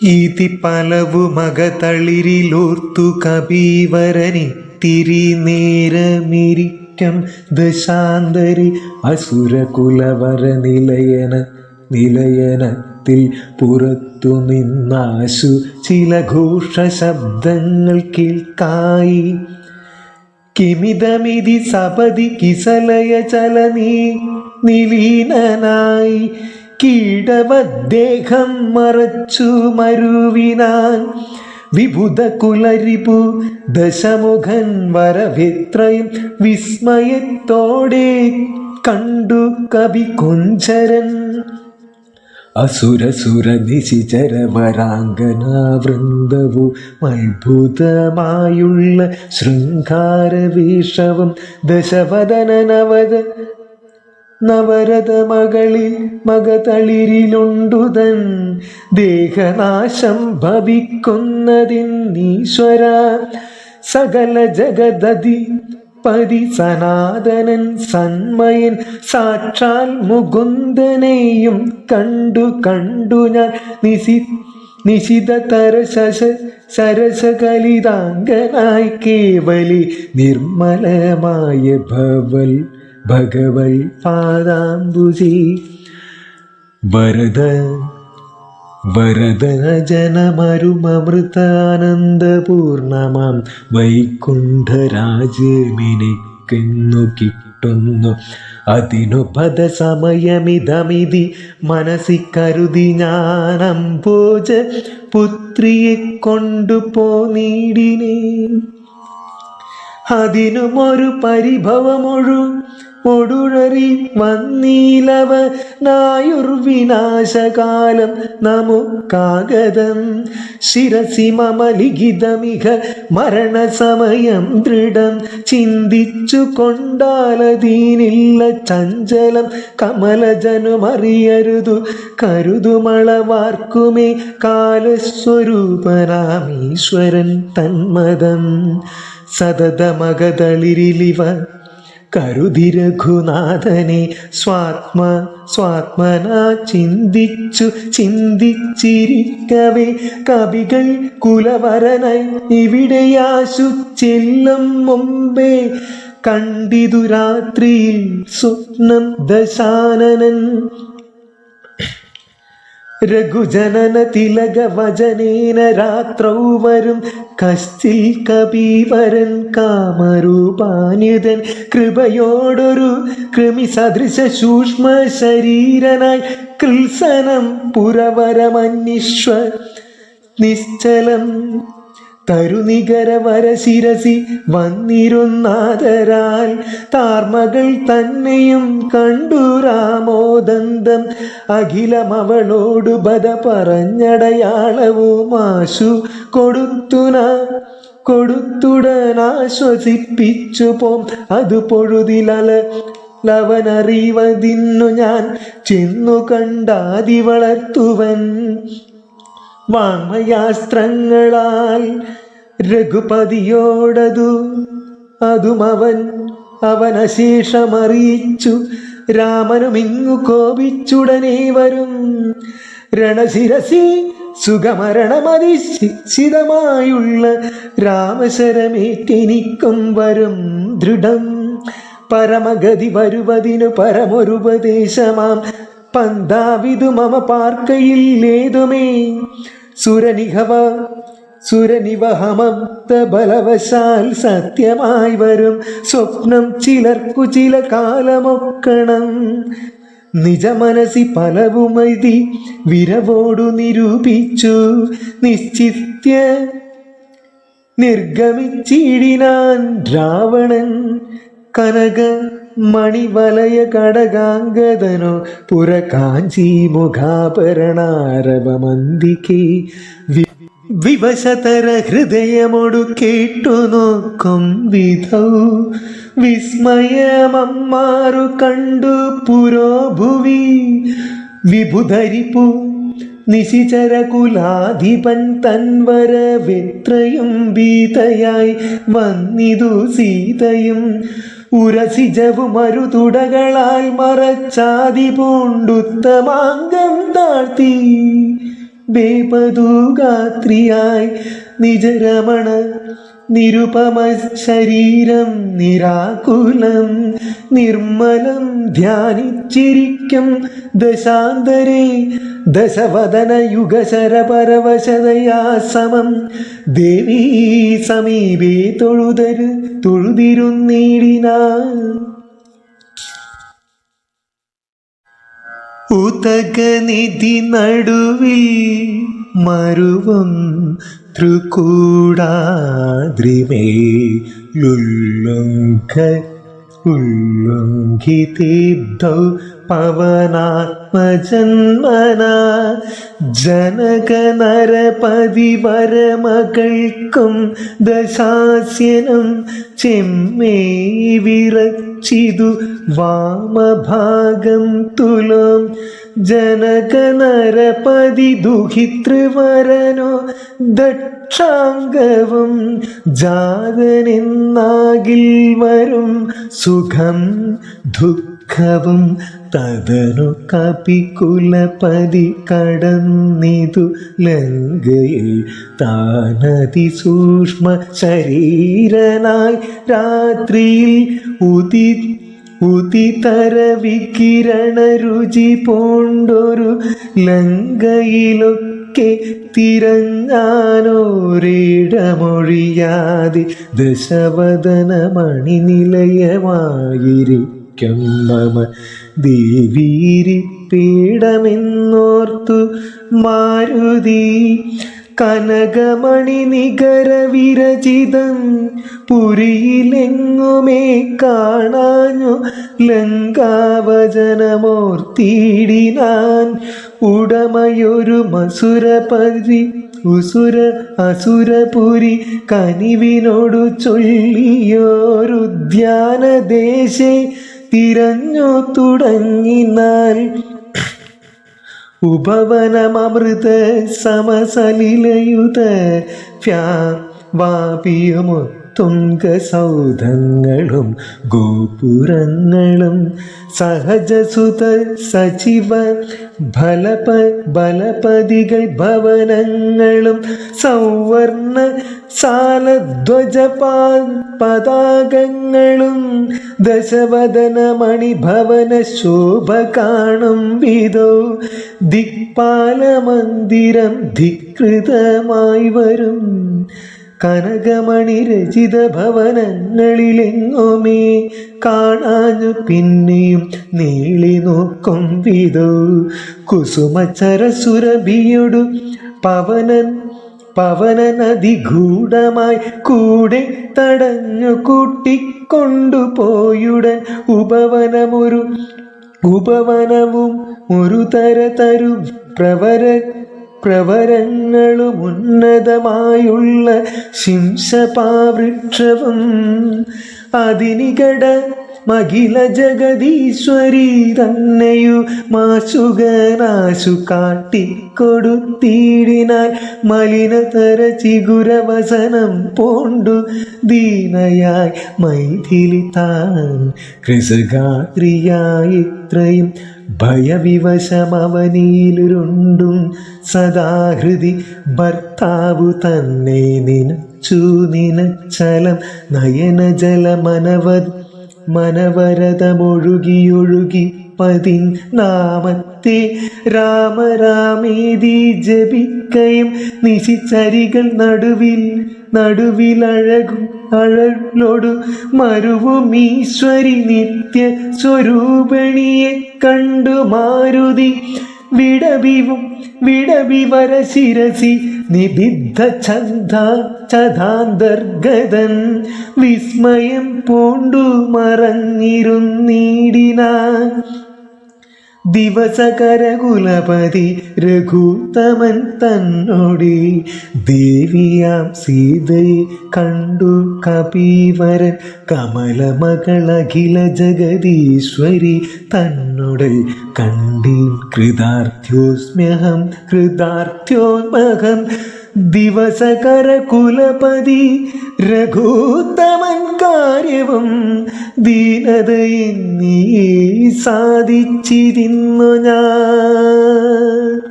ഈതി പലവു മകതളിരിലോർത്തു കബീവരനിത്തിരി നേരമിരിക്കം ദശാന്തരി അസുരകുലവര നിലയനത്തിൽ പുറത്തു നിന്നാശു ചില ഘോഷ ശബ്ദങ്ങൾ കേൾക്കായി. കിമിതമിതി സപതി കിസലയ ചലനീ നിലീനനായി കീടവദ്ദേഹം മറച്ചു മരുവിനാൻ വിഭുത കുലരിപു ദശമുഖൻ വരവിത്രയും വിസ്മയത്തോടെ കണ്ടു കവി കൊഞ്ചരൻ. അസുരസുര നിശിചര വരാംഗനാവൃന്ദവും അത്ഭുതമായുള്ള ശൃംഗാരവേഷവും ദശവദന നവരത മകതളിരിലുണ്ടുതൻ ദേഹനാശം ഭവിക്കുന്നതിന്നീശ്വര സകല ജഗദതി പതി സനാതനൻ സന്മയൻ സാക്ഷാൽ മുകുന്ദനെയും കണ്ടു ഞാൻ നിശിതതര സരസകലിതാംഗനായി കേവലി നിർമ്മലമായ ഭഗവൽ പാദാംബുജി. വരദ ജനമരുമമൃതാനന്ദപൂർണമാം വൈകുണ്ഠരാജ്യമെനിക്കെന്നു കിട്ടുന്നു. അതിനു പദസമയമിതമിതി മനസ്സി കരുതി ഞാൻ അംബോജ പുത്രിയെ കൊണ്ടുപോനീടിനേ. അതിനുമൊരു പരിഭവമൊടുഴറി വന്നീലവ നായുർവിനാശകാലം നമുക്കാഗതം. ശിരസി മമ ലിഖിതമിഹ മരണസമയം ദൃഢം ചിന്തിച്ചു കൊണ്ടാലതീനില്ല ചഞ്ചലം. കമലജനുമറിയരുതു കരുതുമളവാർക്കുമേ കാലസ്വരൂപനാമീശ്വരൻ തന്മതം. സതതമകതളിരിലിവ കരുതി രഘുനാഥനെ സ്വാത്മനാ ചിന്തിച്ചിരിക്കവേ കവികൾ കുലവരനായി ഇവിടെയാശു ചെല്ലും മുമ്പേ കണ്ടിതു രാത്രിയിൽ സ്വപ്നം ദശാനനൻ. രഘുജനന തിലക വചനേന രാത്രൗ വരും കശ്ചിൽ കപീവരൻ കാമരൂപാന്യുതൻ കൃപയോടൊരു കൃമി സദൃശ സൂക്ഷ്മ ശരീരനായി കൃത്സനം പുരവരമന്വിശ്വ നിശ്ചലം തരുനികരവര ശിരസി വന്നിരുന്നാദരാൽ താർമകൾ തന്നെയും കണ്ടു രാമോദന്തം. അഖിലമവളോടു ബധ പറഞ്ഞടയാളവുമാശു കൊടുത്തുടനാശ്വസിപ്പിച്ചു പോം. അത് പൊഴുതിലവനറിവതിന്നു ഞാൻ ചെന്നു കണ്ടാതി വളർത്തുവൻ വാങ്മയാസ്ത്രങ്ങളാൽ രഘുപതിയോടതും അവനശേഷമറിയിച്ചു. രാമനുമിങ്ങു കോപിച്ചുടനെ വരും രണശിരസി സുഖമരണമതിശിതമായുള്ള രാമശരമേറ്റെനിക്കും വരും ദൃഢം. പരമഗതി വരുവതിനു പരമൊരുപദേശമാം പന്താവിതു മമ പാർക്കയില്ലേതുമേ. സുരനിവഹമത്ത ബലവശാൽ സത്യമായി വരും സ്വപ്നം ചിലർക്കു ചില കാലമൊക്കണം. നിജമനസി പലവുമതി വിരവോടു നിരൂപിച്ചു നിശ്ചിത്യ നിർഗമിച്ചിടിനാൻ രാവണൻ. കനക മണിവലയ കടകാംഗതനോ പുരകാഞ്ചി മുഖാഭരണാരവമന്തികേ വിവശതര ഹൃദയമൊടു കേട്ടു നോക്കും വിധൗ വിസ്മയമമ്മാറു കണ്ടു പുരോഭുവി. വിഭുധരിപ്പു നിശിചരകുലാധിപൻ തൻവരവെത്രയും ഭീതയായി വന്നിതു സീതയും. ഉരസിജവും മരുതുടകളാൽ മറച്ചാതി പൂണ്ടുത്തമാംഗം താഴ്ത്തി ബേപദൂഗാത്രിയായി നിജരമണ നിരുപമ ശരീരം നിരാകുലം നിർമ്മലം ധ്യാനിച്ചിരിക്കും ദശാന്തരേ ദശവദന യുഗശരപരവശതയാ സമം ദേവീ സമീപേ തൊഴുതിരുന്നീടിനാൻ. ഉതകനിധി നടുവിൽ മരുവും ുല്ലുംഘിതേബ്ധൗ പവനാത്മജന്മന ജനകനരപതിവരമകൾക്കും ദശാസ്യനും ചെമ്മേ വിറച്ചിതു വാമഭാഗം തുലം ജനകനരപതി ദുഹിതൃവരനോ ദക്ഷാംഗവും ജാതനെന്നാകിൽ വരും സുഖം ദുഃഖവും തദനു കപികുലപതി കടന്നിതു ലങ്കയിൽ താനതി സൂക്ഷ്മ ശരീരനായി രാത്രിയിൽ ഉദിതര വികിരണ രുചി പോണ്ടൊരു ലങ്കയിലൊക്കെ തിരഞ്ഞാനോരിടമൊഴിയാതെ ദശവദന മണിനിലയമായിരിക്കും മമ ദേവീരിപ്പീഠമെന്നോർത്തു മാരുതി കനകമണി നികര വിരചിതം പുരിയിലെങ്ങുമേ കാണാഞ്ഞു ലങ്കാവചനമോർത്തിയിടിനാൻ ഉടമയൊരു അസുരപുരി കനിവിനോടു ചൊല്ലിയോരുദ്യാനദേശേ തിരഞ്ഞു തുടങ്ങിനാൽ ഉപവനമൃത സമസലിലയുത വാപിയുമൊത്തുംഗസൗധങ്ങളും ഗോപുരങ്ങളും സഹജസുത സചിവ ബലപതികൾ ഭവനങ്ങളും സൗവർണ സാലധ്വജ പതാകങ്ങളും ദശവദന മണിഭവന ശോഭ കാണും വിധോ ദിക്പാലമന്ദിരം ധികൃതമായി വരും കനകമണി രചിത ഭവനങ്ങളിലെങ്ങുമേ കാണാഞ്ഞു പിന്നെയും നീളി നോക്കും വിധോ കുസുമചരസുരഭിയൊടു പവനനദിഗൂഢമായി കൂടെ തടഞ്ഞു കൂട്ടിക്കൊണ്ടുപോയുടൻ ഉപവനവും ഒരു തരു പ്രവരങ്ങളും ഉന്നതമായുള്ള ശിംശപാവൃക്ഷവും അതിനികട മഖില ജഗദീശ്വരി തന്നെയു മാശുകനാശു കാട്ടിക്കൊടുത്തിടിനാൽ മലിനതര ചിഗുരവസനം പോണ്ടു ദീനയായി മൈഥിലി താൻ കൃസഗാത്രിയായിത്രയും ഭയവിവശമവനിയിലുരുണ്ടും സദാഹൃതി ഭർത്താവു തന്നെ നിനച്ചലം നയനജല മനവരതമൊഴുകിയൊഴുകി നാമത്തെ രാമരാമേതി ജപിക്കയും നിശിച്ചരികൾ നടുവിലഴലൊടു മരുവും ഈശ്വരി നിത്യ സ്വരൂപണിയെ കണ്ടു മാരുതി വിടവിവര ശിരസി നിബിദ്ധ ചതാന്തർഗതൻ വിസ്മയം പൂണ്ടു മറഞ്ഞിരുന്നീടിനാൻ ദിവസകരകുലപതി രഘുത്തമൻ തന്നോടി ദേവിയാം സീതയെ കണ്ടു കപീവരൻ കമലമകളഖില ജഗദീശ്വരി തന്നോടൽ കണ്ടീൻ കൃതാർത്ഥ്യോന്മഹം ദിവസകര കുലപതി രഘുത്തമൻ കാര്യവും ദീനതയിൽ നീ സാധിച്ചിരുന്നു ഞാൻ.